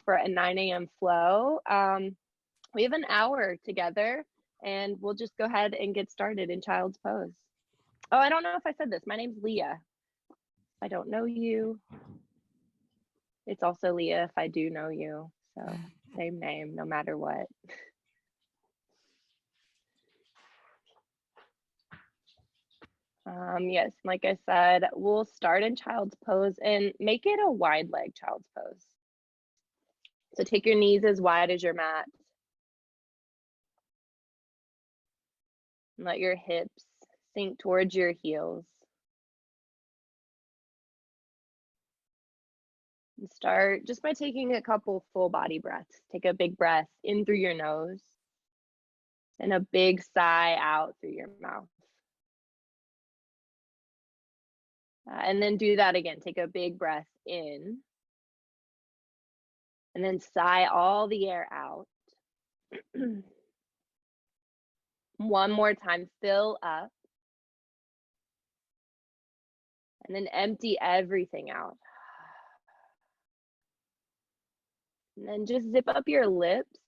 for a 9 a.m. flow. We have an hour together, and we'll just go ahead and get started in Child's Pose. Oh, I don't know if I said this. My name's Leah. I don't know you. It's also Leah if I do know you. So same name, no matter what. Yes, like I said, we'll start in Child's Pose and make it a wide leg Child's Pose. So take your knees as wide as your mat. And let your hips sink towards your heels. And start just by taking a couple full body breaths. Take a big breath in through your nose and a big sigh out through your mouth. And then do that again. Take a big breath in and then sigh all the air out. One more time, fill up and then empty everything out. And then just zip up your lips.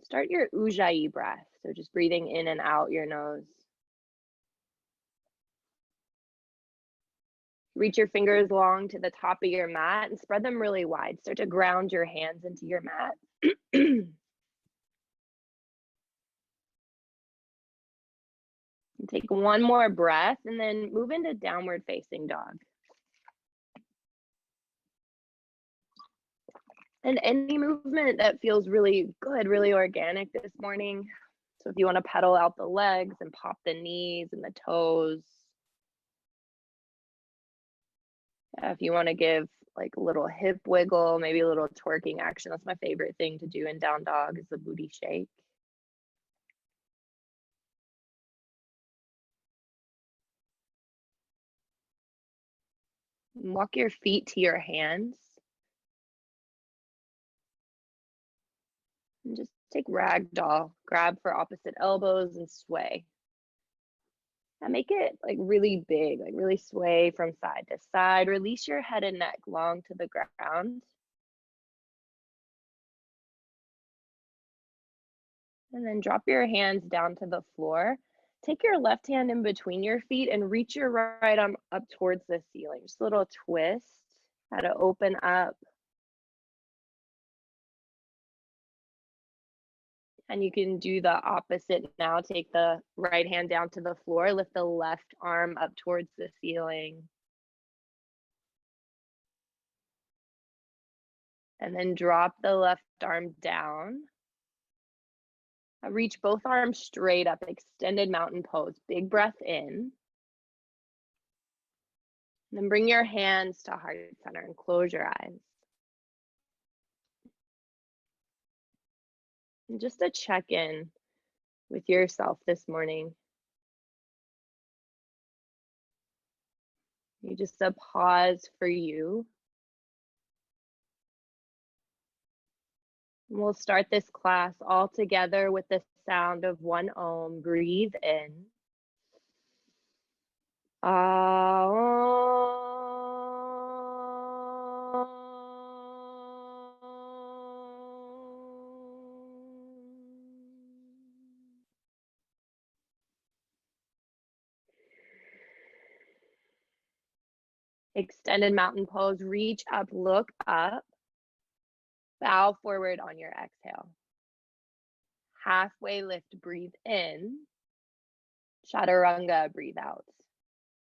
Start your Ujjayi breath. So just breathing in and out your nose. Reach your fingers long to the top of your mat and spread them really wide. Start to ground your hands into your mat. Take one more breath and then move into downward facing dog. And any movement that feels really good, really organic this morning. So if you want to pedal out the legs and pop the knees and the toes. If you want to give like a little hip wiggle, maybe a little twerking action. That's my favorite thing to do in down dog is the booty shake. Walk your feet to your hands. And just take ragdoll, grab for opposite elbows and sway. And make it like really big, like really sway from side to side. Release your head and neck long to the ground. And then drop your hands down to the floor. Take your left hand in between your feet and reach your right arm up towards the ceiling. Just a little twist, how to open up. And you can do the opposite now. Take the right hand down to the floor, lift the left arm up towards the ceiling. And then drop the left arm down. Reach both arms straight up, extended mountain pose. Big breath in. And then bring your hands to heart center and close your eyes. And just a check-in with yourself this morning. You just a pause for you. And we'll start this class all together with the sound of one Om. Breathe in. Extended mountain pose. Reach up, look up. Bow forward on your exhale. Halfway lift, breathe in. Chaturanga, breathe out.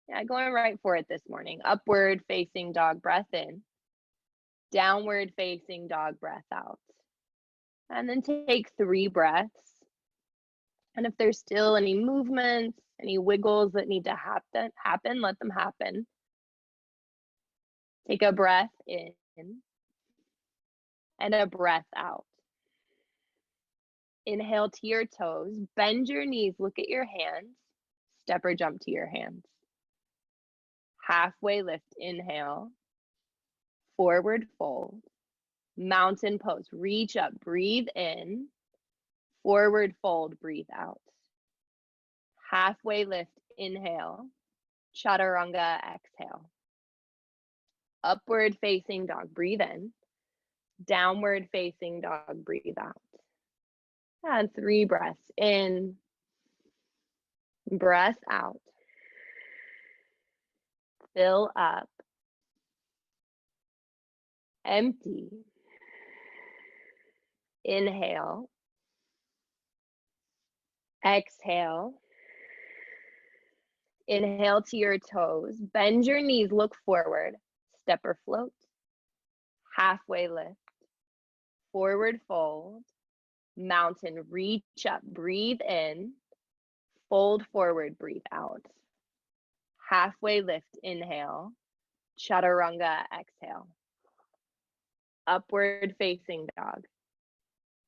Yeah, going right for it this morning. Upward facing dog, breath in. Downward facing dog, breath out. And then take 3 breaths. And if there's still any movements, any wiggles that need to happen, let them happen. Take a breath in and a breath out. Inhale to your toes, bend your knees, look at your hands, step or jump to your hands. Halfway lift, inhale, forward fold, mountain pose, reach up, breathe in, forward fold, breathe out. Halfway lift, inhale, chaturanga, exhale. Upward facing dog, breathe in, Downward facing dog, breathe out. And 3 breaths in, breath out. Fill up, empty. Inhale, exhale. Inhale to your toes, bend your knees, look forward, step or float, halfway lift, forward fold, mountain, reach up, breathe in, fold forward, breathe out. Halfway lift, inhale, chaturanga, exhale. Upward facing dog,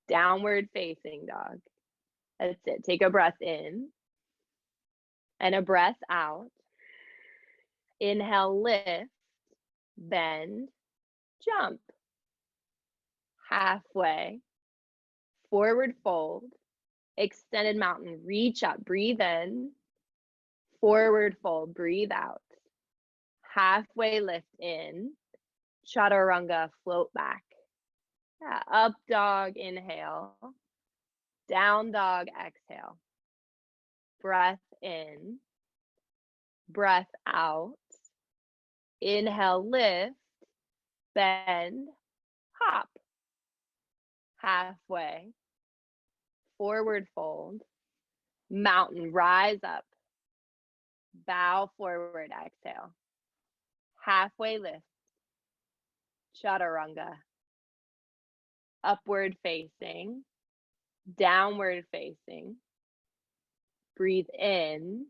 downward facing dog. That's it. Take a breath in and a breath out. Inhale, lift, bend, jump. Halfway, forward fold, extended mountain, reach up, breathe in, forward fold, breathe out. Halfway lift in, chaturanga, float back. Yeah, up dog, inhale, down dog, exhale. Breath in, breath out. Inhale, lift, bend, hop. Halfway, forward fold, mountain, rise up, bow forward, exhale. Halfway lift, chaturanga. Upward facing, downward facing. Breathe in,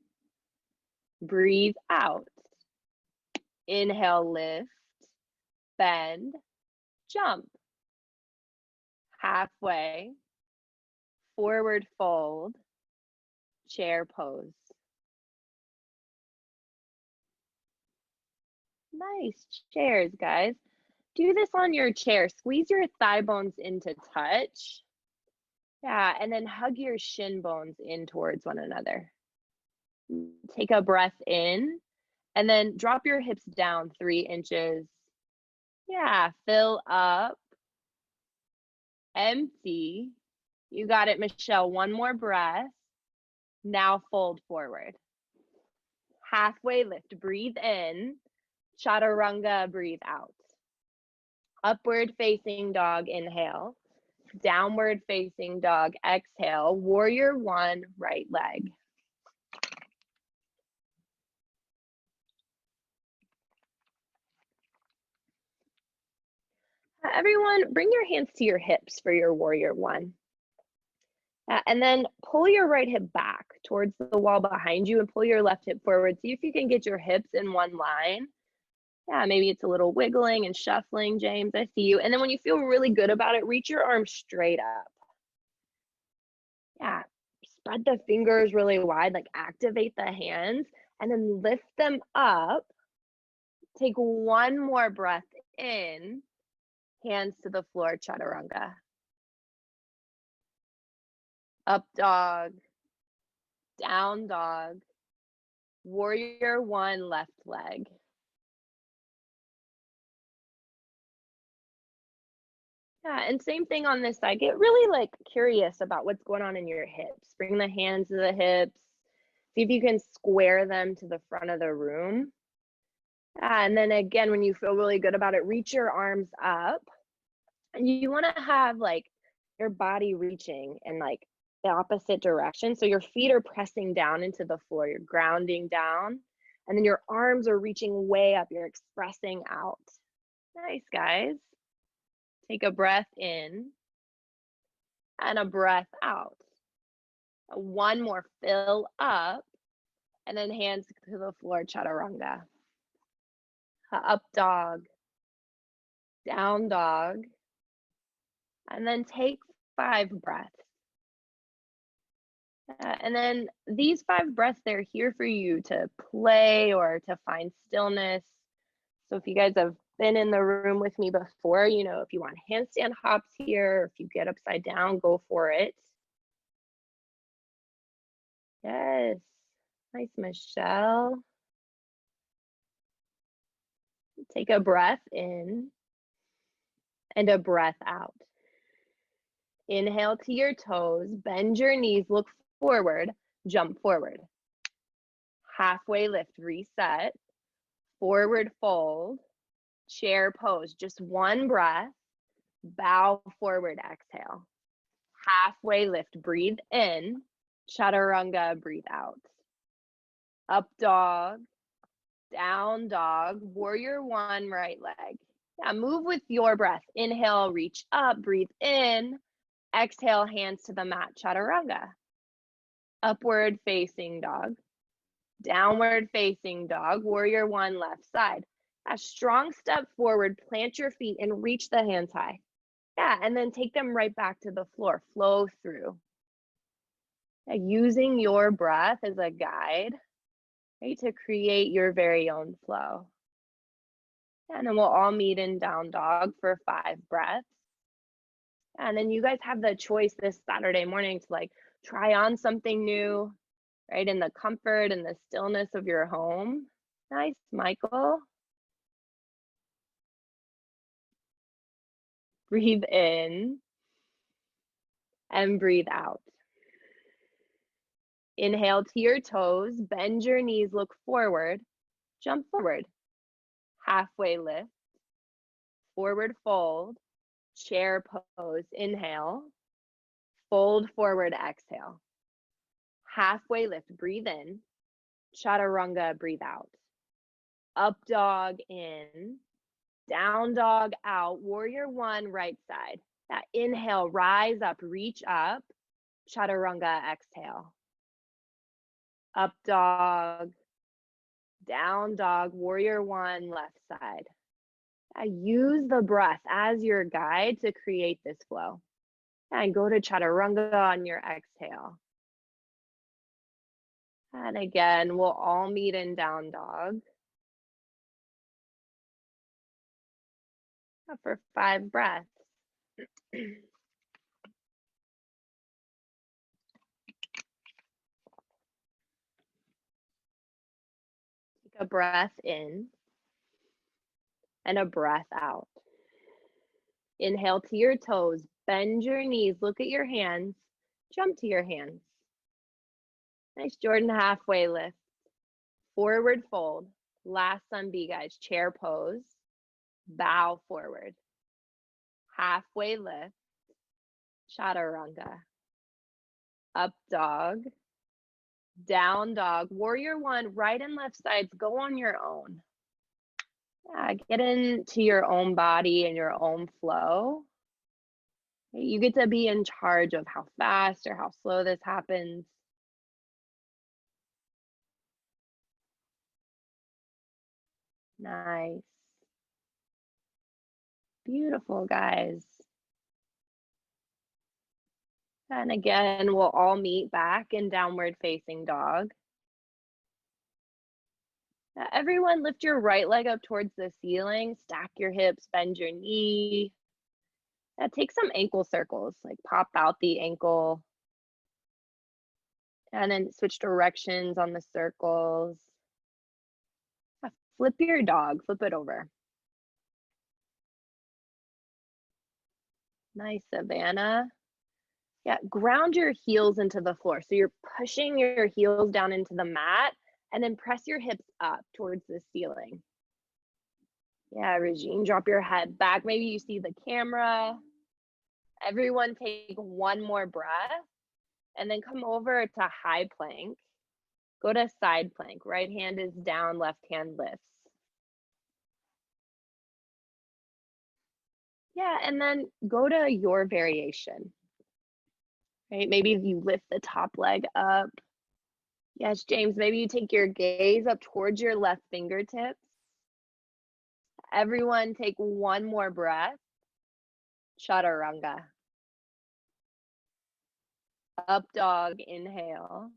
breathe out. Inhale, lift, bend, jump. Halfway, forward fold, chair pose. Nice chairs, guys. Do this on your chair. Squeeze your thigh bones into touch. Yeah, and then hug your shin bones in towards one another. Take a breath in, and then drop your hips down 3 inches. Yeah, fill up, empty. You got it, Michelle. One more breath. Now fold forward. Halfway lift, breathe in. Chaturanga, breathe out. Upward facing dog, inhale. Downward facing dog, exhale. Warrior 1, right leg. Everyone, bring your hands to your hips for your warrior 1. And then pull your right hip back towards the wall behind you and pull your left hip forward. See if you can get your hips in one line. Yeah, maybe it's a little wiggling and shuffling, James, I see you. And then when you feel really good about it, reach your arms straight up. Yeah, spread the fingers really wide, like activate the hands, and then lift them up. Take one more breath in, hands to the floor, chaturanga. Up dog, down dog, warrior 1, left leg. Yeah, and same thing on this side. Get really like curious about what's going on in your hips. Bring the hands to the hips. See if you can square them to the front of the room. And then again, when you feel really good about it, reach your arms up. And you want to have like your body reaching in like the opposite direction. So your feet are pressing down into the floor. You're grounding down. And then your arms are reaching way up. You're expressing out. Nice, guys. Take a breath in and a breath out. One more, fill up, and then hands to the floor, chaturanga. Up dog, down dog, and then take 5 breaths. And then these 5 breaths, they're here for you to play or to find stillness. So if you guys have been in the room with me before, you know, if you want handstand hops here, or if you get upside down, go for it. Yes, nice, Michelle. Take a breath in and a breath out. Inhale to your toes, bend your knees, look forward, jump forward. Halfway lift, reset, forward fold, chair pose, just one breath, bow forward, exhale. Halfway lift, breathe in, chaturanga, breathe out. Up dog, down dog, warrior one, right leg. Yeah, move with your breath. Inhale, reach up, breathe in. Exhale, hands to the mat, chaturanga. Upward facing dog. Downward facing dog, warrior one, left side. A strong step forward, plant your feet and reach the hands high. Yeah, and then take them right back to the floor, flow through. Yeah, using your breath as a guide, right, to create your very own flow. And then we'll all meet in down dog for 5 breaths. And then you guys have the choice this Saturday morning to like try on something new, right, in the comfort and the stillness of your home. Nice, Michael. Breathe in and breathe out. Inhale to your toes, bend your knees, look forward, jump forward. Halfway lift, forward fold, chair pose, inhale, fold forward, exhale. Halfway lift, breathe in, chaturanga, breathe out. Up dog in, down dog out, warrior one, right side. That inhale, rise up, reach up, chaturanga, exhale. Up dog, down dog, warrior one, left side. Use the breath as your guide to create this flow. And go to chaturanga on your exhale. And again, we'll all meet in down dog for 5 breaths. Take a breath in and a breath out. Inhale to your toes, bend your knees, look at your hands, jump to your hands. Nice Jordan halfway lift, forward fold, last sun B guys, chair pose, bow forward, halfway lift, chaturanga, up dog, down dog, warrior one, right and left sides, go on your own. Yeah, get into your own body and your own flow. You get to be in charge of how fast or how slow this happens. Nice. Beautiful, guys. And again, we'll all meet back in downward facing dog. Now, everyone lift your right leg up towards the ceiling, stack your hips, bend your knee. Now, take some ankle circles, like pop out the ankle. And then switch directions on the circles. Flip your dog, flip it over. Nice, Savannah. Yeah, ground your heels into the floor. So you're pushing your heels down into the mat and then press your hips up towards the ceiling. Yeah, Regine, drop your head back. Maybe you see the camera. Everyone take one more breath and then come over to high plank. Go to side plank. Right hand is down, left hand lifts. Yeah, and then go to your variation. Right? Maybe you lift the top leg up. Yes, James, maybe you take your gaze up towards your left fingertips. Everyone take one more breath. Chaturanga. Up dog, inhale.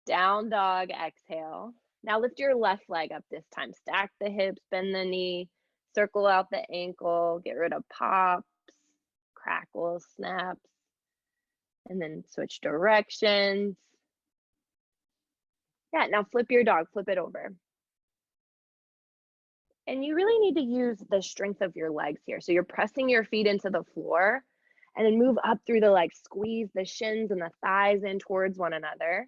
Down dog, exhale. Now lift your left leg up this time. Stack the hips, bend the knee, circle out the ankle, get rid of pops, crackles, snaps, and then switch directions. Yeah, now flip your dog, flip it over. And you really need to use the strength of your legs here. So you're pressing your feet into the floor and then move up through the legs, squeeze the shins and the thighs in towards one another.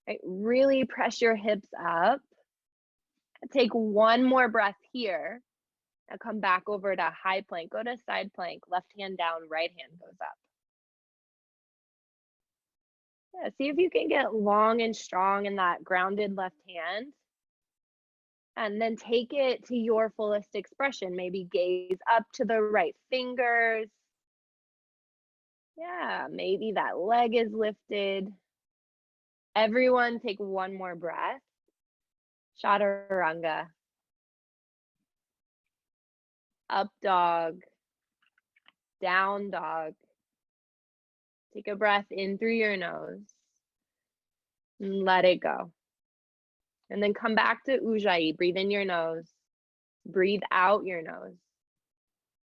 Right? Really press your hips up. Take one more breath here. Now come back over to high plank. Go to side plank, left hand down, right hand goes up. Yeah, see if you can get long and strong in that grounded left hand. And then take it to your fullest expression. Maybe gaze up to the right fingers. Yeah, maybe that leg is lifted. Everyone take one more breath. Chaturanga. Up dog. Down dog. Take a breath in through your nose. And let it go. And then come back to Ujjayi. Breathe in your nose. Breathe out your nose.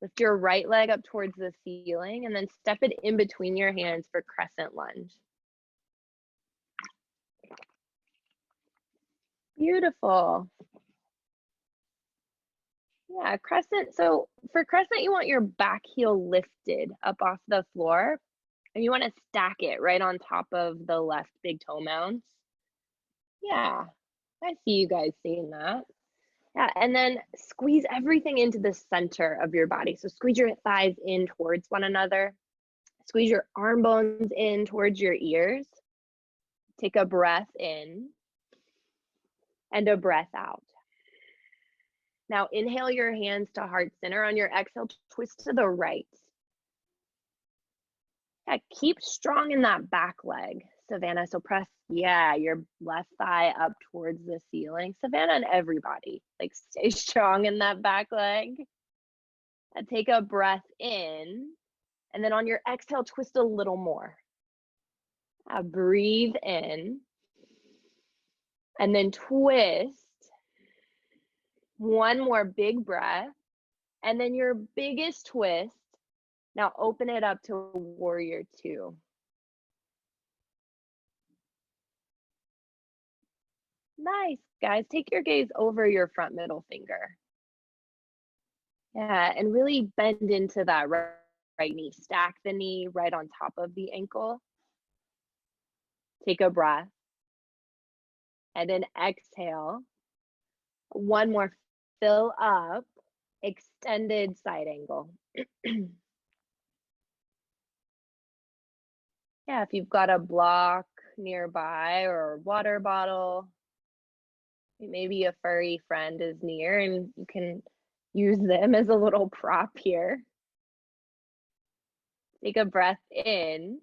Lift your right leg up towards the ceiling and then step it in between your hands for Crescent Lunge. Beautiful. Yeah, Crescent. So for Crescent, you want your back heel lifted up off the floor and you want to stack it right on top of the left big toe mounds. Yeah, I see you guys seeing that. Yeah, and then squeeze everything into the center of your body. So squeeze your thighs in towards one another. Squeeze your arm bones in towards your ears. Take a breath in and a breath out. Now inhale your hands to heart center. On your exhale, twist to the right. Yeah, keep strong in that back leg, Savannah. So press, yeah, your left thigh up towards the ceiling. Savannah and everybody, like stay strong in that back leg. And take a breath in. And then on your exhale, twist a little more. Breathe in. And then twist. One more big breath. And then your biggest twist. Now open it up to Warrior Two. Nice, guys. Take your gaze over your front middle finger. Yeah, and really bend into that right knee. Stack the knee right on top of the ankle. Take a breath. And then exhale. One more. Fill up. Extended side angle. Yeah, if you've got a block nearby or a water bottle, maybe a furry friend is near and you can use them as a little prop here. Take a breath in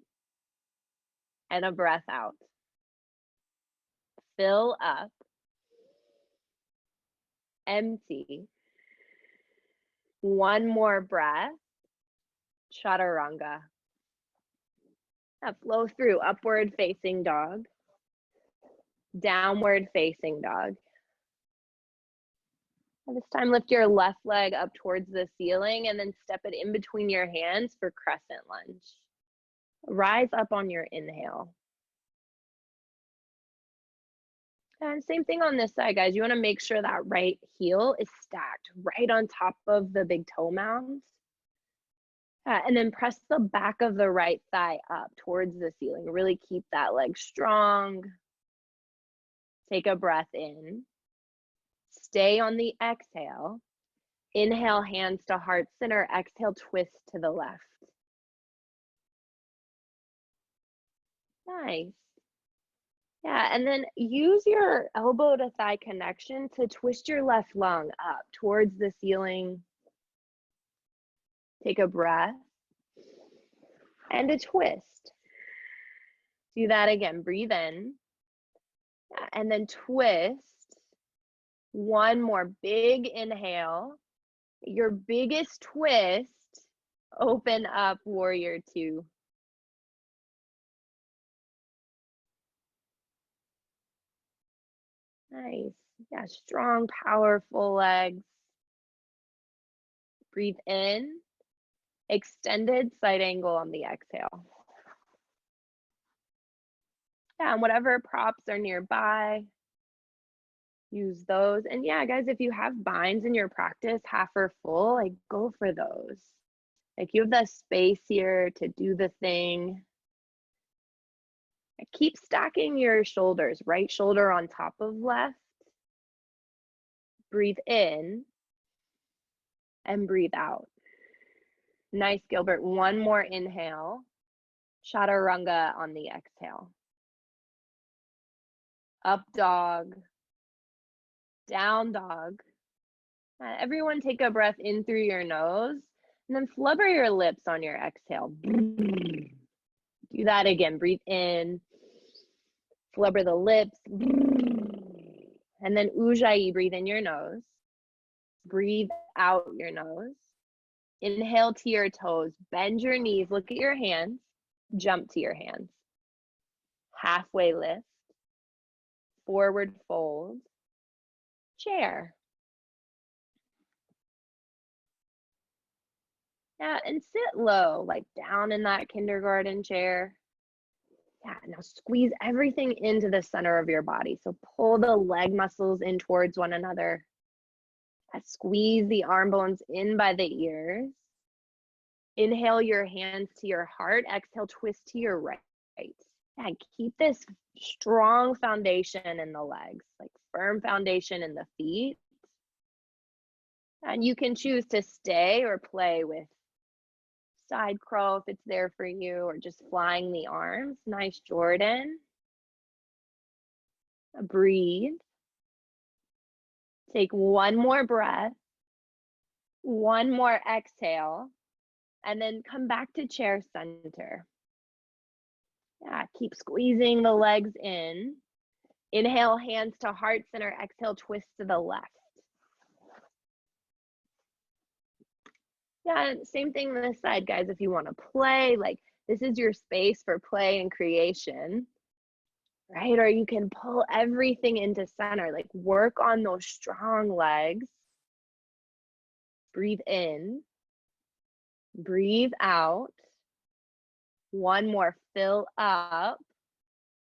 and a breath out. Fill up. Empty. One more breath. Chaturanga. Now flow through upward facing dog. Downward facing dog. And this time lift your left leg up towards the ceiling and then step it in between your hands for Crescent Lunge. Rise up on your inhale. And same thing on this side, guys. You want to make sure that right heel is stacked right on top of the big toe mounds. And then press the back of the right thigh up towards the ceiling. Really keep that leg strong. Take a breath in. Stay on the exhale. Inhale, hands to heart center. Exhale, twist to the left. Nice. Yeah, and then use your elbow to thigh connection to twist your left lung up towards the ceiling. Take a breath and a twist. Do that again. Breathe in and then twist. One more big inhale. Your biggest twist. Open up, Warrior Two. Nice. Yeah, strong, powerful legs. Breathe in. Extended side angle on the exhale. Yeah, and whatever props are nearby, use those. And yeah, guys, if you have binds in your practice, half or full, like go for those. Like you have the space here to do the thing. Keep stacking your shoulders, right shoulder on top of left. Breathe in and breathe out. Nice, Gilbert. One more inhale. Chaturanga on the exhale. Up dog. Down dog. Everyone take a breath in through your nose and then flubber your lips on your exhale. Do that again. Breathe in. Flubber the lips. And then Ujjayi, breathe in your nose. Breathe out your nose. Inhale to your toes. Bend your knees. Look at your hands. Jump to your hands. Halfway lift. Forward fold. Chair. Yeah, and sit low, like down in that kindergarten chair. Yeah, now squeeze everything into the center of your body. So pull the leg muscles in towards one another. Squeeze the arm bones in by the ears. Inhale your hands to your heart. Exhale, twist to your right. And keep this strong foundation in the legs, like firm foundation in the feet. And you can choose to stay or play with side crawl if it's there for you, or just flying the arms. Nice, Jordan. Breathe. Take one more breath, one more exhale, and then come back to chair center. Yeah, keep squeezing the legs in. Inhale, hands to heart center. Exhale, twist to the left. Yeah, same thing on this side, guys. If you want to play, like this is your space for play and creation, right? Or you can pull everything into center, like work on those strong legs. Breathe in, breathe out. One more, fill up.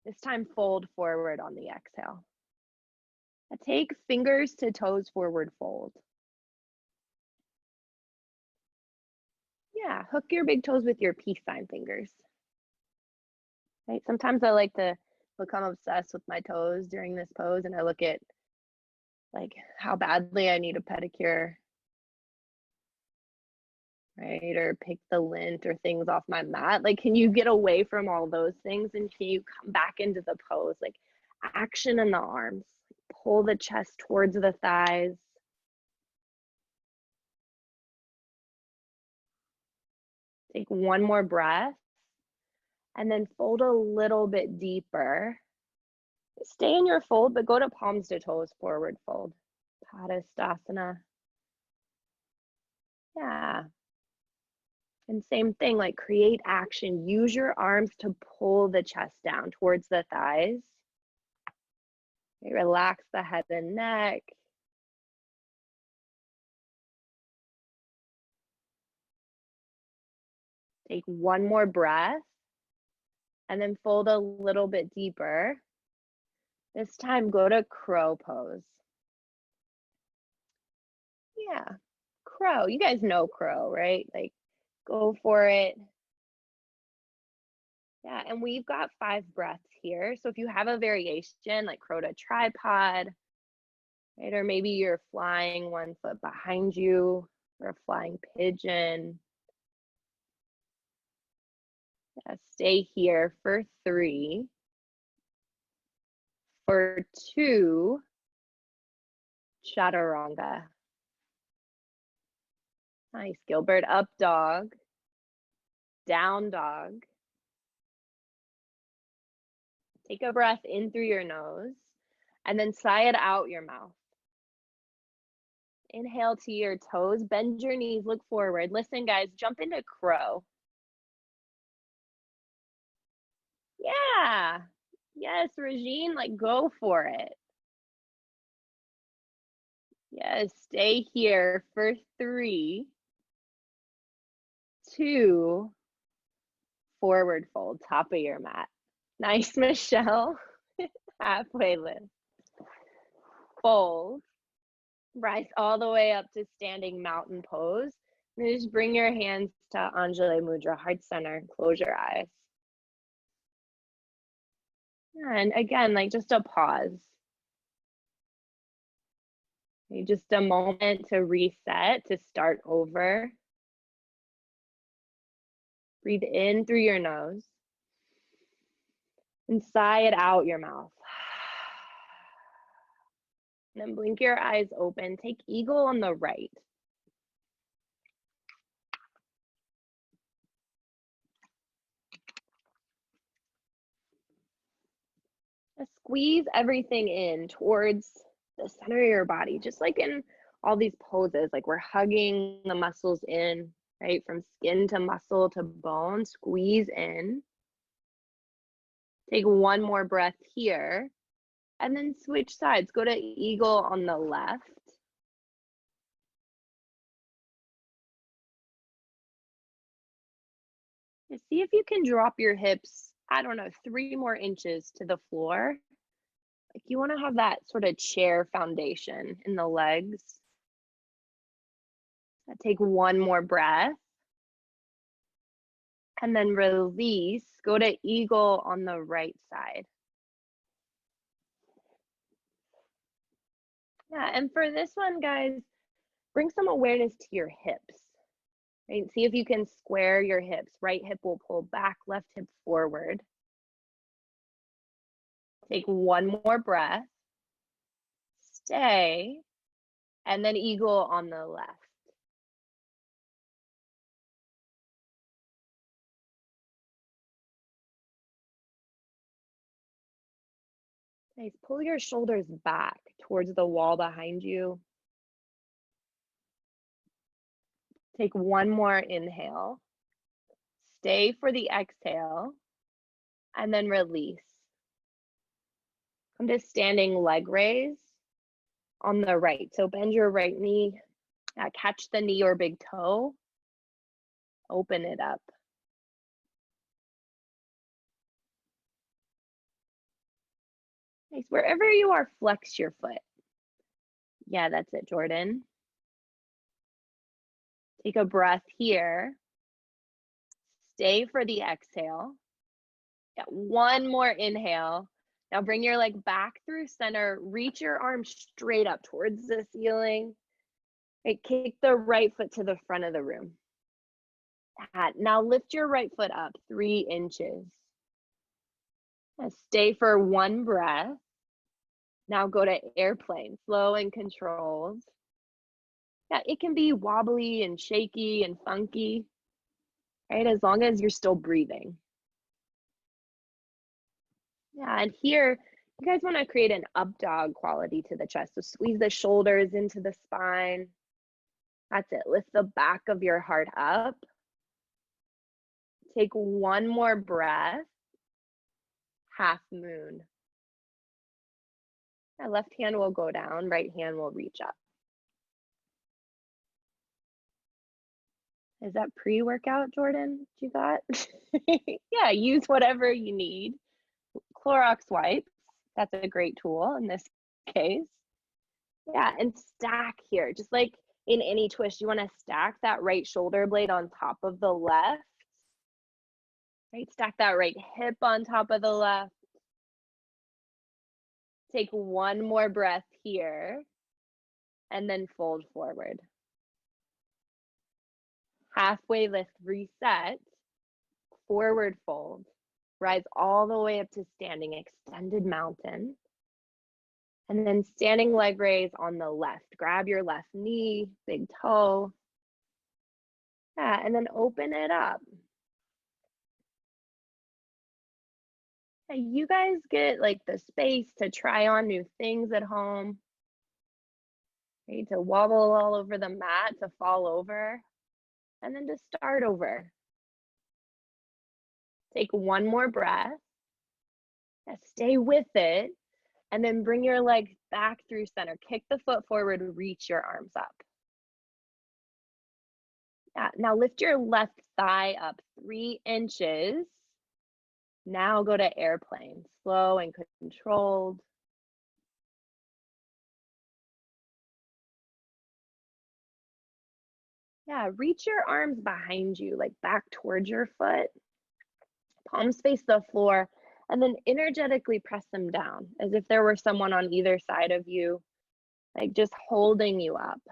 This time, fold forward on the exhale. Take fingers to toes forward fold. Yeah, hook your big toes with your peace sign fingers. Right? Sometimes I like to become obsessed with my toes during this pose, and I look at like how badly I need a pedicure, right? Or pick the lint or things off my mat. Like, can you get away from all those things and can you come back into the pose? Like action in the arms, pull the chest towards the thighs. Take one more breath and then fold a little bit deeper. Stay in your fold, but go to palms to toes forward fold. Padastasana. Yeah. And same thing, like create action. Use your arms to pull the chest down towards the thighs. Okay, relax the head and neck. Take one more breath and then fold a little bit deeper. This time, go to crow pose. Yeah, crow. You guys know crow, right? Like, go for it. Yeah, and we've got 5 breaths here. So if you have a variation, like crow to tripod, right? Or maybe you're flying one foot behind you, or a flying pigeon. Yeah, stay here for 3. For 2, chaturanga. Nice, Gilbert. Up dog, down dog. Take a breath in through your nose and then sigh it out your mouth. Inhale to your toes, bend your knees, look forward. Listen, guys, jump into crow. Yeah. Yes, Regine, like go for it. Yes, stay here for 3, 2, forward fold, top of your mat. Nice, Michelle. Halfway lift. fold, rise all the way up to standing mountain pose. And then just bring your hands to Anjali Mudra, heart center, close your eyes. And again, like just a pause. Just a moment to reset, to start over. Breathe in through your nose and sigh it out your mouth. And then blink your eyes open. Take eagle on the right. Just squeeze everything in towards the center of your body, just like in all these poses, like we're hugging the muscles in, right? From skin to muscle to bone, squeeze in. Take one more breath here, and then switch sides. Go to eagle on the left. And see if you can drop your hips, I don't know, 3 more inches to the floor. Like you want to have that sort of chair foundation in the legs. Take one more breath. And then release. Go to eagle on the right side. Yeah, and for this one, guys, bring some awareness to your hips. Right? See if you can square your hips. Right hip will pull back, left hip forward. Take one more breath. Stay. And then eagle on the left. Nice. Pull your shoulders back towards the wall behind you. Take one more inhale. Stay for the exhale. And then release. Come to standing leg raise on the right. So bend your right knee. Catch the knee or big toe. Open it up. Nice. Wherever you are, flex your foot. Yeah, that's it, Jordan. Take a breath here. Stay for the exhale. Yeah, one more inhale. Now bring your leg back through center. Reach your arms straight up towards the ceiling. Right, kick the right foot to the front of the room. Now lift your right foot up 3 inches. Stay for one breath. Now go to airplane, slow and controlled. Yeah, it can be wobbly and shaky and funky, right? As long as you're still breathing. Yeah, and here, you guys want to create an up dog quality to the chest. So squeeze the shoulders into the spine. That's it. Lift the back of your heart up. Take one more breath. Half moon. Yeah, left hand will go down, right hand will reach up. Is that pre-workout, Jordan, you got? Yeah, use whatever you need. Clorox wipes, that's a great tool in this case. Yeah, and stack here, just like in any twist, you want to stack that right shoulder blade on top of the left. Right, stack that right hip on top of the left. Take one more breath here, and then fold forward. Halfway lift, reset, forward fold. Rise all the way up to standing extended mountain. And then standing leg raise on the left. Grab your left knee, big toe. Yeah, and then open it up. You guys get like the space to try on new things at home. Right, to wobble all over the mat, to fall over, and then to start over. Take one more breath. Stay with it. And then bring your legs back through center. Kick the foot forward, reach your arms up. Yeah, now lift your left thigh up 3 inches. Now go to airplane, slow and controlled. Yeah, reach your arms behind you, like back towards your foot. Palms face the floor, and then energetically press them down as if there were someone on either side of you, like just holding you up.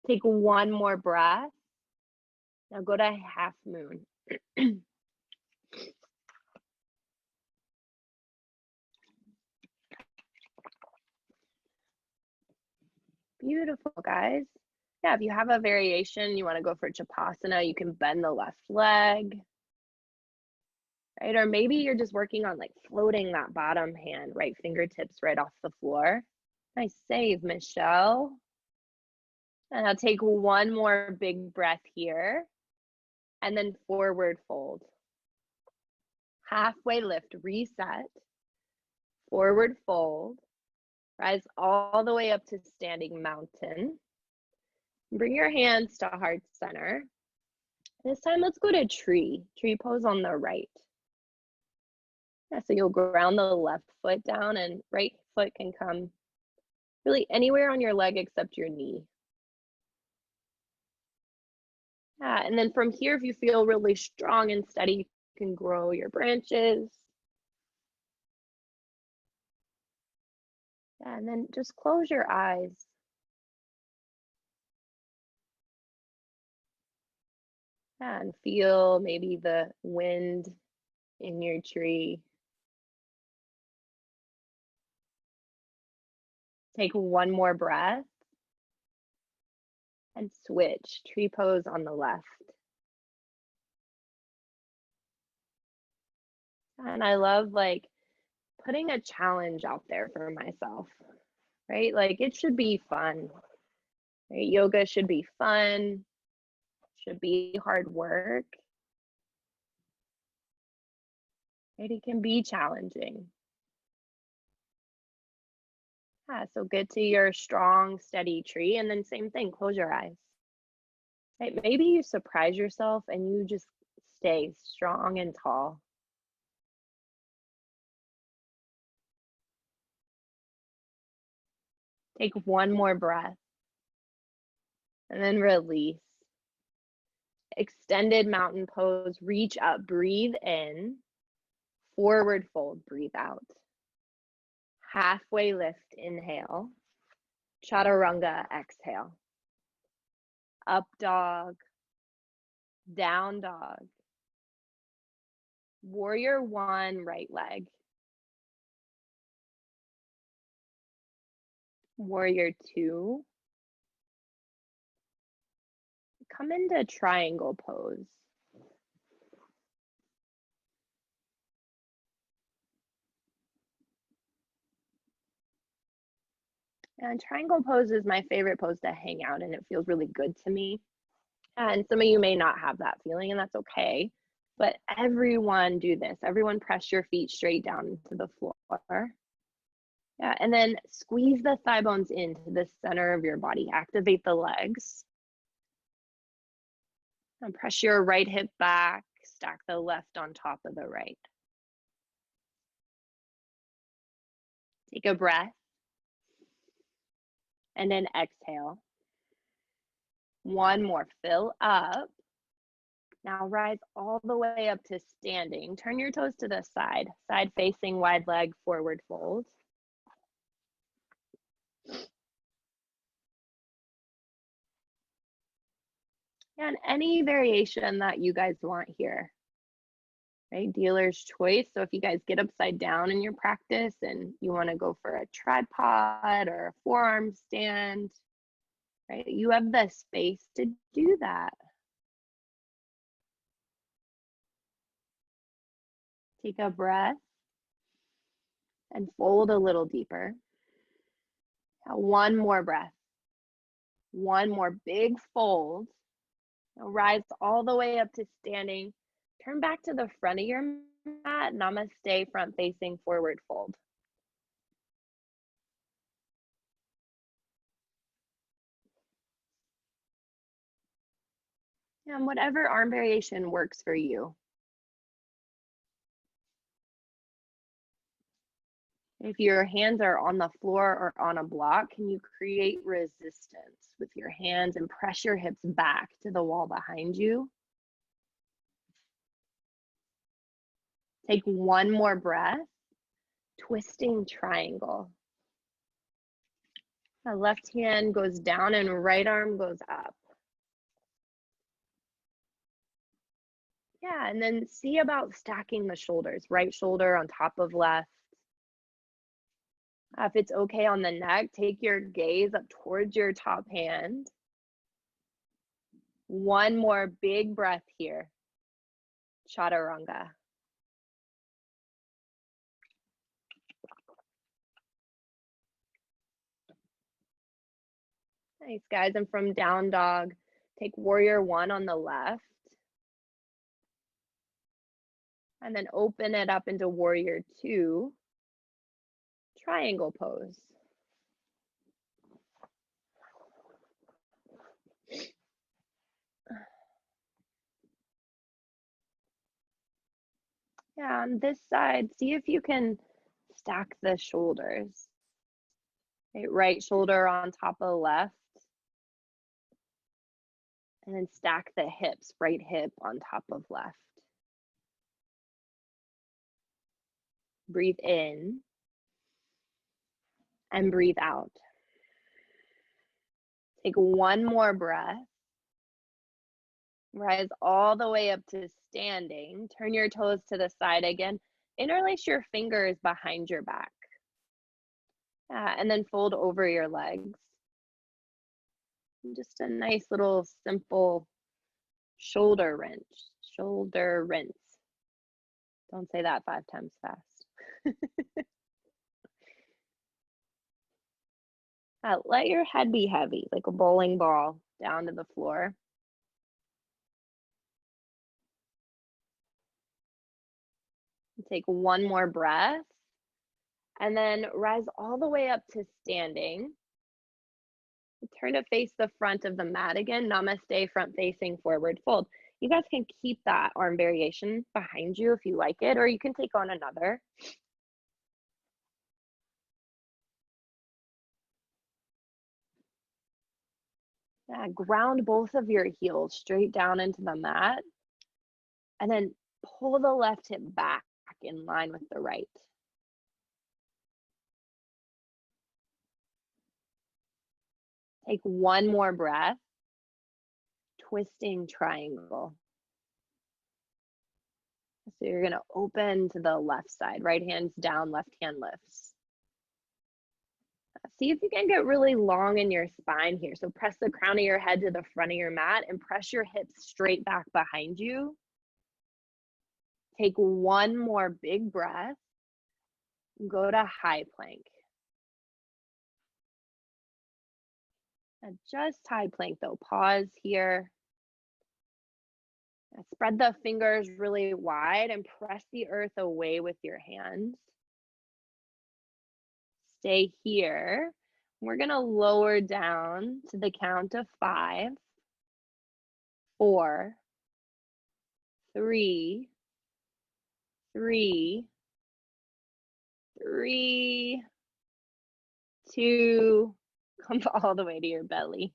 Take one more breath. Now go to half moon. Beautiful, guys. Yeah, if you have a variation, you want to go for Shavasana, you can bend the left leg, right? Or maybe you're just working on like floating that bottom hand, right fingertips right off the floor. Nice save, Michelle. And I'll take one more big breath here, and then forward fold. Halfway lift, reset, forward fold, rise all the way up to standing mountain. Bring your hands to heart center. This time, let's go to tree pose on the right. Yeah, so you'll ground the left foot down, and right foot can come really anywhere on your leg except your knee. Yeah, and then from here, if you feel really strong and steady, you can grow your branches. Yeah, and then just close your eyes. Yeah, and feel maybe the wind in your tree. Take one more breath and switch, tree pose on the left. And I love like putting a challenge out there for myself, right? Like it should be fun, right? Yoga should be fun, should be hard work, right? It can be challenging. Yeah, so get to your strong, steady tree, and then same thing, close your eyes. Right? Maybe you surprise yourself and you just stay strong and tall. Take one more breath and then release. Extended mountain pose, reach up, breathe in, forward fold, breathe out. Halfway lift, inhale. Chaturanga, exhale. Up dog, down dog. Warrior one, right leg. Warrior two. Come into triangle pose. And triangle pose is my favorite pose to hang out in. It feels really good to me. And some of you may not have that feeling, and that's okay. But everyone do this. Everyone press your feet straight down into the floor. Yeah, and then squeeze the thigh bones into the center of your body. Activate the legs. And press your right hip back. Stack the left on top of the right. Take a breath. And then exhale. One more, fill up. Now rise all the way up to standing. Turn your toes to the side. Side facing, wide leg, forward fold. And any variation that you guys want here, right? Dealer's choice. So if you guys get upside down in your practice and you want to go for a tripod or a forearm stand, right? You have the space to do that. Take a breath and fold a little deeper. Now, one more breath. One more big fold. Now rise all the way up to standing. Turn back to the front of your mat. Namaste, front facing, forward fold. And whatever arm variation works for you. If your hands are on the floor or on a block, can you create resistance with your hands and press your hips back to the wall behind you? Take one more breath, twisting triangle. The left hand goes down and right arm goes up. Yeah, and then see about stacking the shoulders, right shoulder on top of left. If it's okay on the neck, take your gaze up towards your top hand. One more big breath here. Chaturanga. Nice, guys. And from down dog, take warrior one on the left. And then open it up into warrior two, triangle pose. Yeah, on this side, see if you can stack the shoulders. Okay, right shoulder on top of left. And then stack the hips, right hip on top of left. Breathe in and breathe out. Take one more breath. Rise all the way up to standing. Turn your toes to the side again. Interlace your fingers behind your back. And then fold over your legs. Just a nice little simple shoulder wrench. Shoulder rinse. Don't say that 5 times fast. Let your head be heavy, like a bowling ball, down to the floor. Take one more breath. And then rise all the way up to standing. Turn to face the front of the mat again. Namaste, front facing, forward fold. You guys can keep that arm variation behind you if you like it, or you can take on another. Yeah, ground both of your heels straight down into the mat. And then pull the left hip back in line with the right. Take one more breath. Twisting triangle. So you're going to open to the left side. Right hand's down, left hand lifts. See if you can get really long in your spine here. So press the crown of your head to the front of your mat and press your hips straight back behind you. Take one more big breath. Go to high plank. And just high plank though. Pause here. Spread the fingers really wide and press the earth away with your hands. Stay here. We're going to lower down to the count of 5, 4, 3, 3, 3, 2, come all the way to your belly.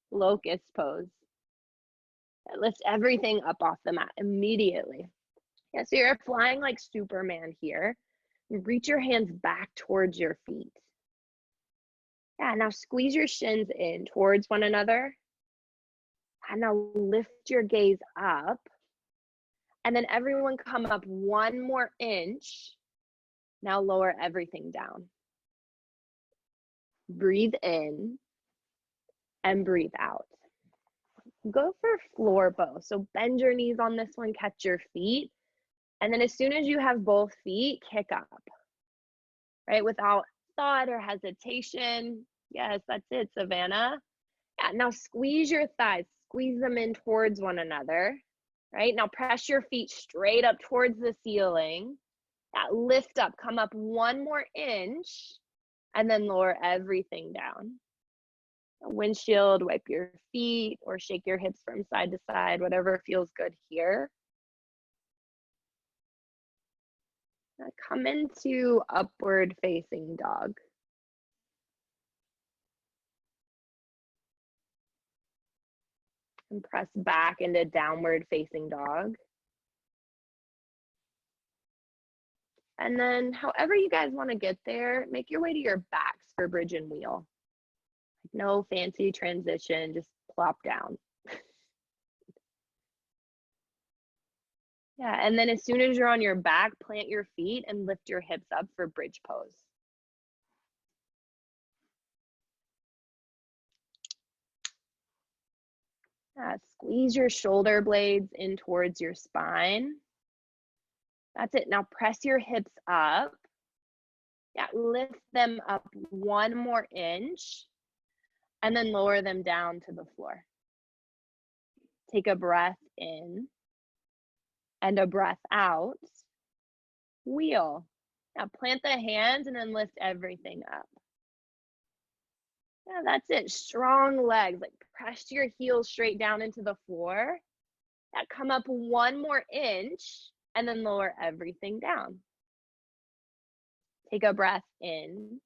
Locust pose. Lift everything up off the mat immediately. Yeah, so you're flying like Superman here. Reach your hands back towards your feet. Yeah, now squeeze your shins in towards one another. And now lift your gaze up. And then everyone come up one more inch. Now lower everything down. Breathe in and breathe out. Go for floor pose. So bend your knees on this one, catch your feet. And then as soon as you have both feet, kick up, right? Without thought or hesitation. Yes, that's it, Savannah. Yeah, now squeeze your thighs, squeeze them in towards one another, right? Now press your feet straight up towards the ceiling. Yeah, lift up, come up one more inch, and then lower everything down. Windshield, wipe your feet or shake your hips from side to side, whatever feels good here. Now come into upward facing dog. And press back into downward facing dog. And then however you guys want to get there, make your way to your backs for bridge and wheel. No fancy transition, just plop down. Yeah, and then as soon as you're on your back, plant your feet and lift your hips up for bridge pose. Yeah, squeeze your shoulder blades in towards your spine. That's it. Now press your hips up. Yeah, lift them up 1 more inch and then lower them down to the floor. Take a breath in and a breath out. Wheel. Now plant the hands and then lift everything up. Yeah, that's it. Strong legs. Like press your heels straight down into the floor. Yeah, come up 1 more inch and then lower everything down. Take a breath in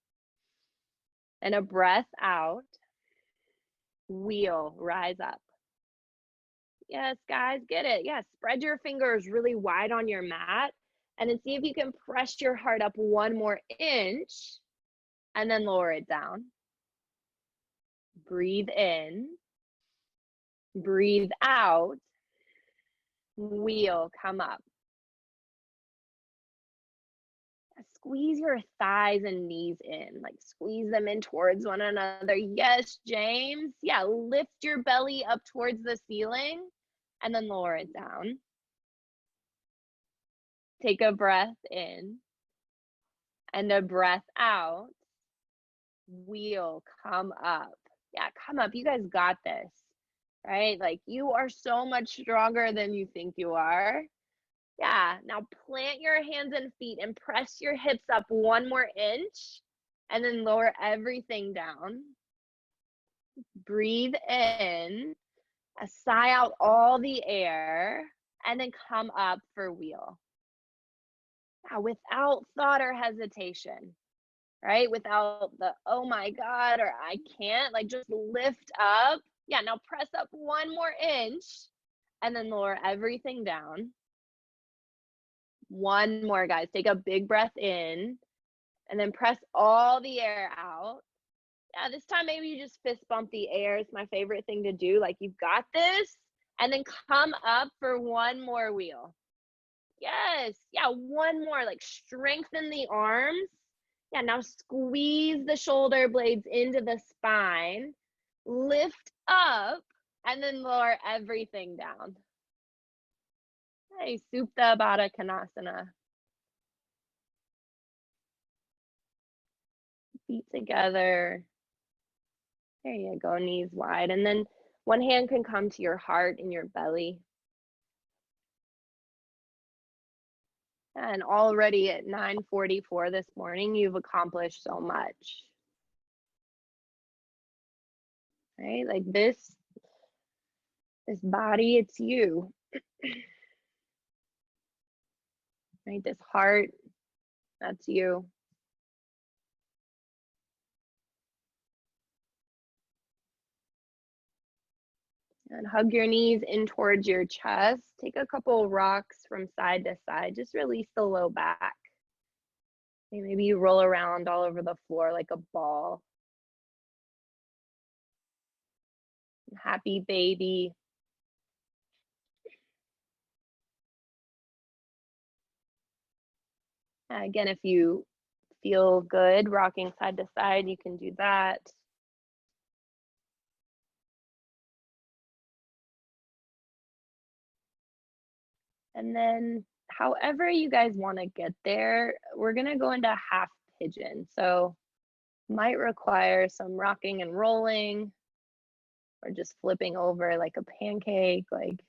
and a breath out. Wheel, rise up. Yes, guys, get it. Yeah, spread your fingers really wide on your mat and then see if you can press your heart up 1 more inch and then lower it down. Breathe in, breathe out, wheel, come up. Squeeze your thighs and knees in, like squeeze them in towards one another. Yes, James. Yeah, lift your belly up towards the ceiling and then lower it down. Take a breath in and a breath out. Wheel, come up. Yeah, come up. You guys got this, right? Like you are so much stronger than you think you are. Yeah, now plant your hands and feet and press your hips up 1 more inch and then lower everything down. Breathe in, sigh out all the air, and then come up for wheel. Now, without thought or hesitation, right? Without the, oh my God, or I can't, like just lift up. Yeah, now press up 1 more inch and then lower everything down. 1 more, guys. Take a big breath in and then press all the air out. Yeah, this time maybe you just fist bump the air. It's my favorite thing to do. Like you've got this. And then come up for 1 more wheel. Yes. Yeah, 1 more. Like strengthen the arms. Yeah, now squeeze the shoulder blades into the spine. Lift up and then lower everything down. Nice. Supta Baddha Konasana. Feet together. There you go, knees wide. And then one hand can come to your heart and your belly. And already at 9:44 this morning, you've accomplished so much. Right? Like this body, it's you. Right? This heart, that's you. And hug your knees in towards your chest. Take a couple rocks from side to side. Just release the low back. Okay, maybe you roll around all over the floor like a ball. Happy baby. Again, if you feel good rocking side to side, you can do that. And then however you guys want to get there, we're going to go into half pigeon. So might require some rocking and rolling or just flipping over like a pancake, like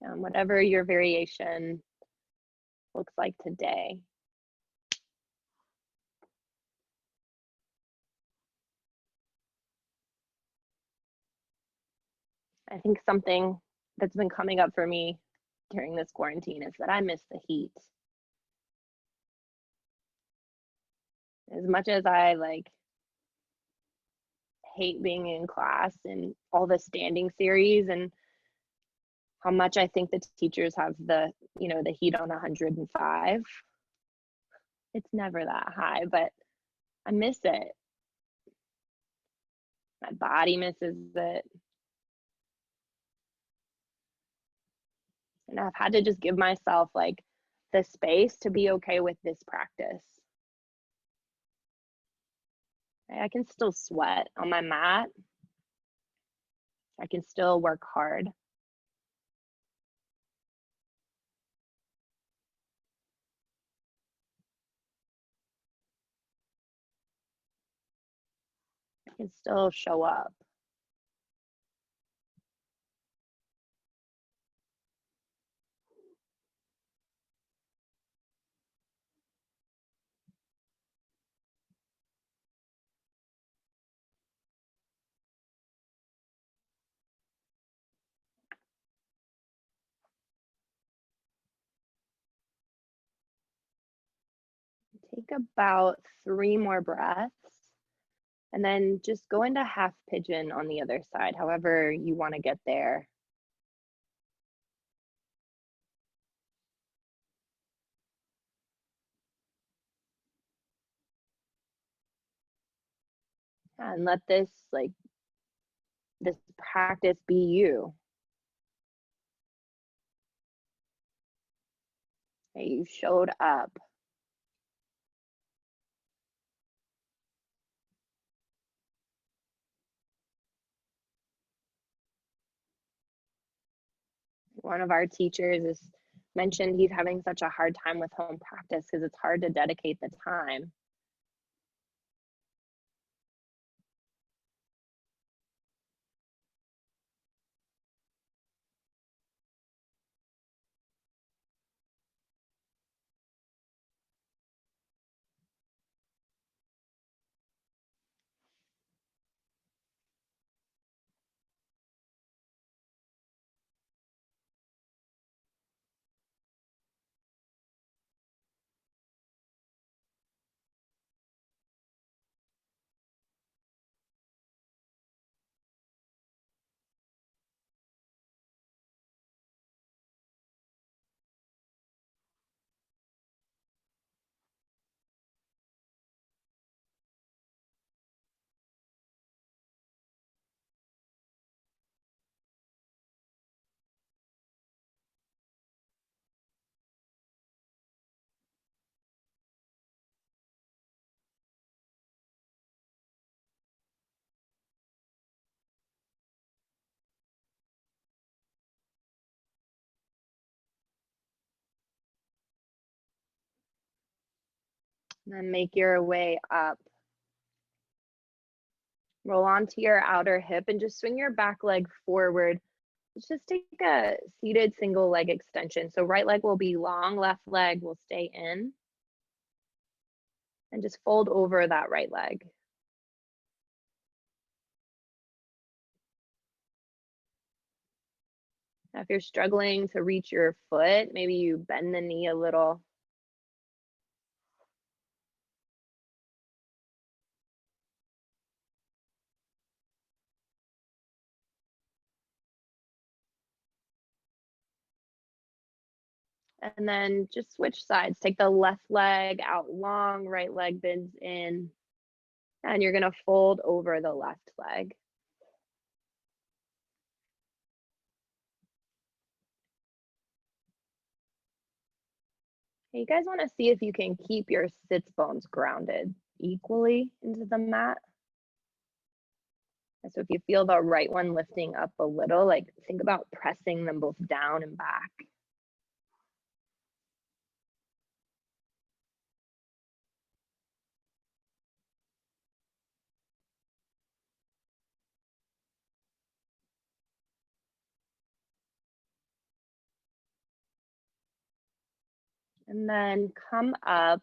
whatever your variation looks like today. I think something that's been coming up for me during this quarantine is that I miss the heat. As much as I like hate being in class and all the standing series and how much I think the teachers have the, the heat on 105. It's never that high, but I miss it. My body misses it. And I've had to just give myself like the space to be okay with this practice. I can still sweat on my mat. I can still work hard. I can still show up. Take about 3 more breaths. And then just go into half pigeon on the other side, however you want to get there. And let this practice be you. Okay, you showed up. One of our teachers is mentioned he's having such a hard time with home practice because it's hard to dedicate the time. And then make your way up. Roll onto your outer hip and just swing your back leg forward. Just take a seated single leg extension. So right leg will be long, left leg will stay in. And just fold over that right leg. Now, if you're struggling to reach your foot, maybe you bend the knee a little. And then just switch sides. Take the left leg out long, right leg bends in. And you're gonna fold over the left leg. You guys wanna see if you can keep your sits bones grounded equally into the mat. So if you feel the right one lifting up a little, like think about pressing them both down and back. And then come up.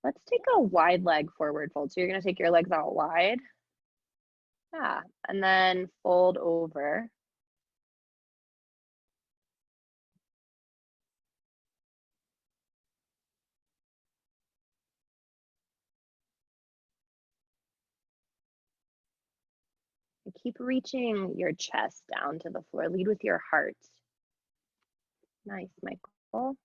Let's take a wide leg forward fold. So you're gonna take your legs out wide. Yeah, and then fold over. And keep reaching your chest down to the floor. Lead with your heart. Nice, Michael.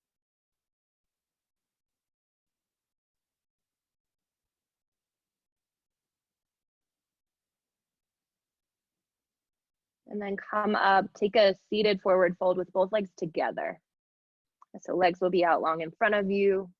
And then come up, take a seated forward fold with both legs together. So legs will be out long in front of you.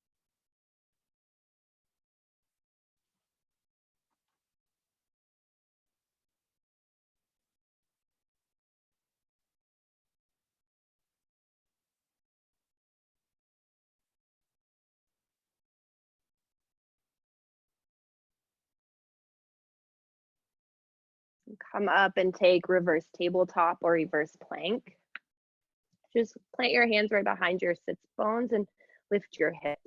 Come up and take reverse tabletop or reverse plank. Just plant your hands right behind your sits bones and lift your hips.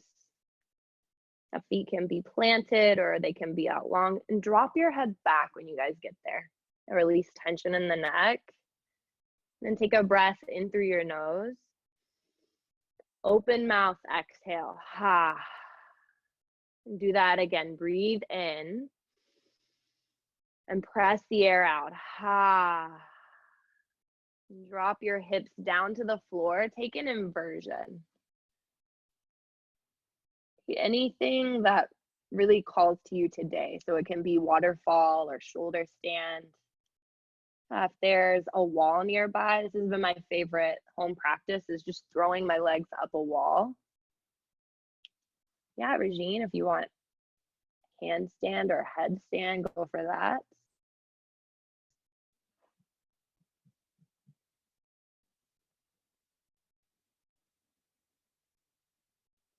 Now feet can be planted or they can be out long, and drop your head back when you guys get there. And release tension in the neck. Then take a breath in through your nose. Open mouth, exhale. Ha. And do that again. Breathe in and press the air out. Ha. Drop your hips down to the floor. Take an inversion. Anything that really calls to you today. So it can be waterfall or shoulder stand. If there's a wall nearby, this has been my favorite home practice, is just throwing my legs up a wall. Yeah, Regine, if you want handstand or headstand, go for that.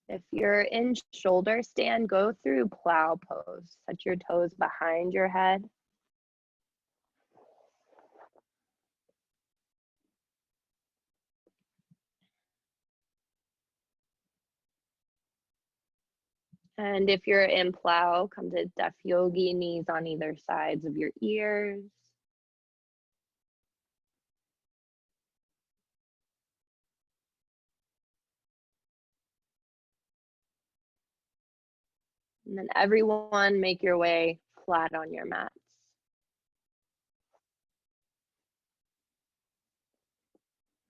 If you're in shoulder stand, go through plow pose. Touch your toes behind your head. And if you're in plow, come to deaf yogi, knees on either sides of your ears. And then everyone make your way flat on your mats.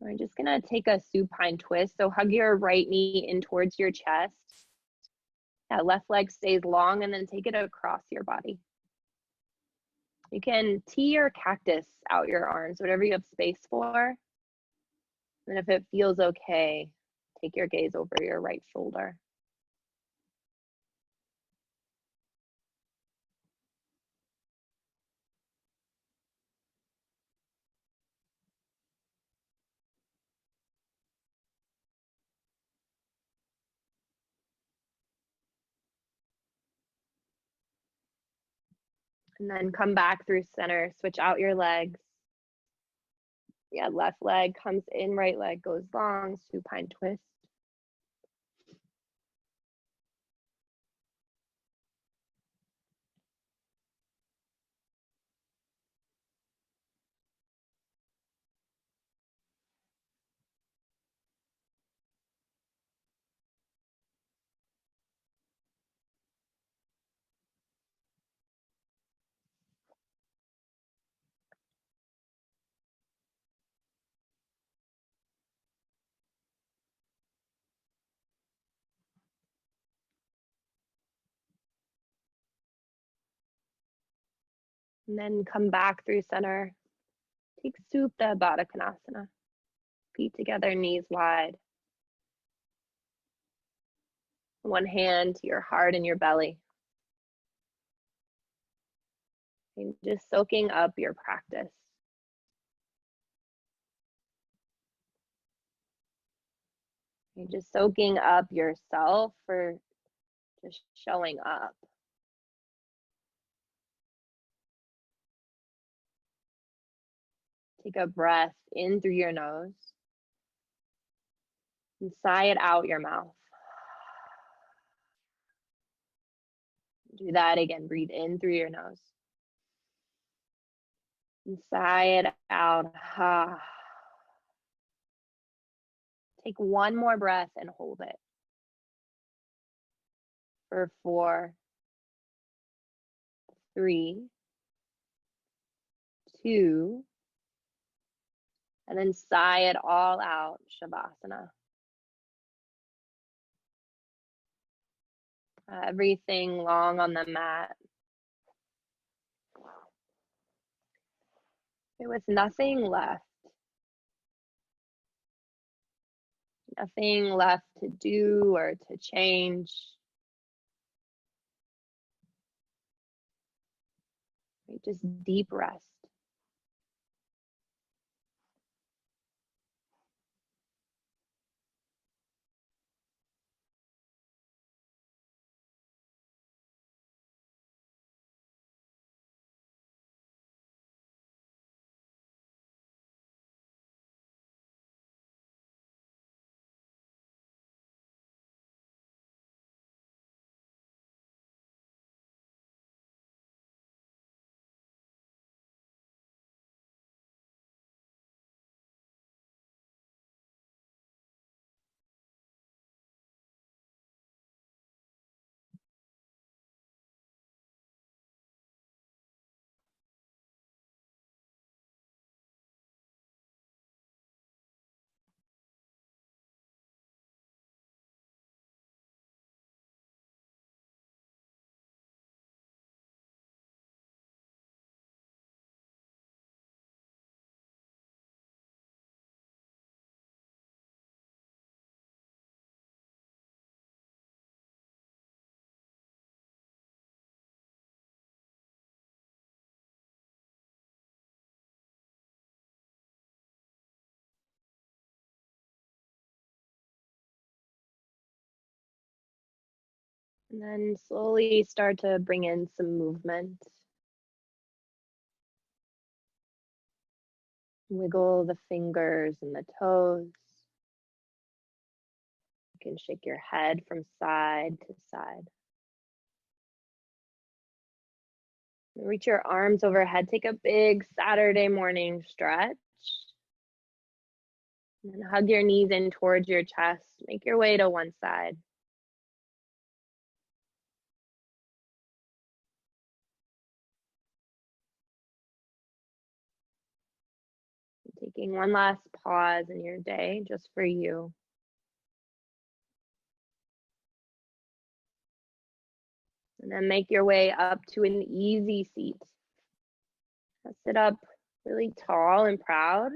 We're just gonna take a supine twist. So hug your right knee in towards your chest. That left leg stays long, and then take it across your body. You can tee or cactus out your arms, whatever you have space for. And if it feels okay, take your gaze over your right shoulder. And then come back through center, switch out your legs. Yeah, left leg comes in, right leg goes long, supine twist. And then come back through center. Take Supta Baddha Konasana. Feet together, knees wide. One hand to your heart and your belly. And just soaking up your practice. You're just soaking up yourself for just showing up. Take a breath in through your nose and sigh it out your mouth. Do that again. Breathe in through your nose And sigh it out. Take one more breath and hold it for 4, 3, 2, and then sigh it all out, Shavasana. Everything long on the mat. With nothing left. Nothing left to do or to change. Just deep rest. And then slowly start to bring in some movement. Wiggle the fingers and the toes. You can shake your head from side to side. Reach your arms overhead. Take a big Saturday morning stretch. And then hug your knees in towards your chest. Make your way to one side. Taking one last pause in your day just for you. And then make your way up to an easy seat. Sit up really tall and proud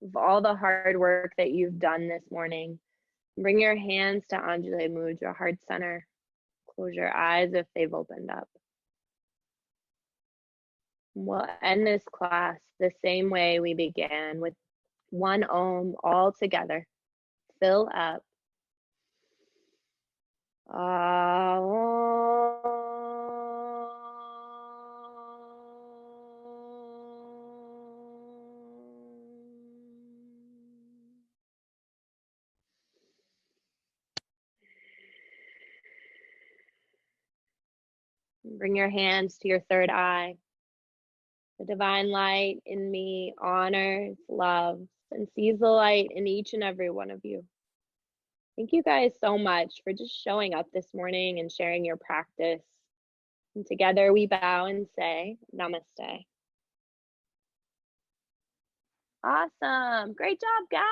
of all the hard work that you've done this morning. Bring your hands to Anjali Mudra, heart center. Close your eyes if they've opened up. We'll end this class the same way we began, with one Om all together. Fill up. Bring your hands to your third eye. The divine light in me honors, loves, and sees the light in each and every one of you. Thank you guys so much for just showing up this morning and sharing your practice. And together we bow and say, Namaste. Awesome. Great job, guys.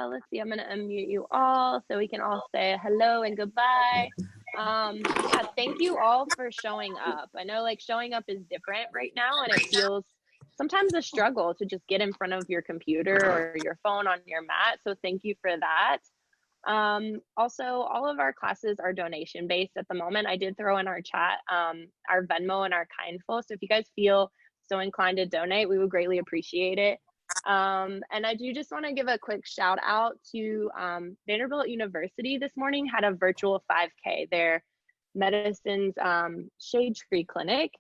Let's see, I'm going to unmute you all so we can all say hello and goodbye. Yeah, thank you all for showing up. I know like showing up is different right now, and it feels sometimes a struggle to just get in front of your computer or your phone on your mat. So thank you for that. Also, all of our classes are donation based at the moment. I did throw in our chat our Venmo and our Kindful. So if you guys feel so inclined to donate, we would greatly appreciate it. And I do just want to give a quick shout out to Vanderbilt University this morning had a virtual 5K, their medicine's shade tree clinic.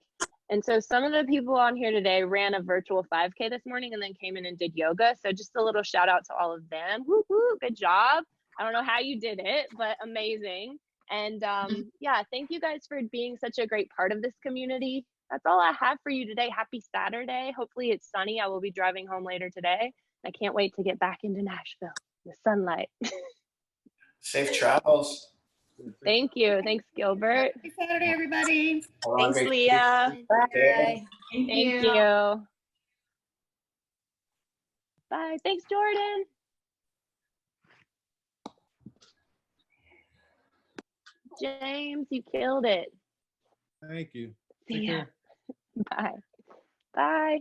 And so some of the people on here today ran a virtual 5K this morning and then came in and did yoga. So just a little shout out to all of them. Woo woo, good job. I don't know how you did it, but amazing. And yeah, thank you guys for being such a great part of this community. that's all I have for you today. Happy Saturday. Hopefully it's sunny. I will be driving home later today. I can't wait to get back into Nashville, the sunlight. Safe travels. Thank you. Thanks, Gilbert. Happy Saturday, everybody. Thanks, Leah. Bye. Thank Thank you. Bye. Thanks, Jordan. James, you killed it. Thank you. See Take ya. care. Bye. Bye.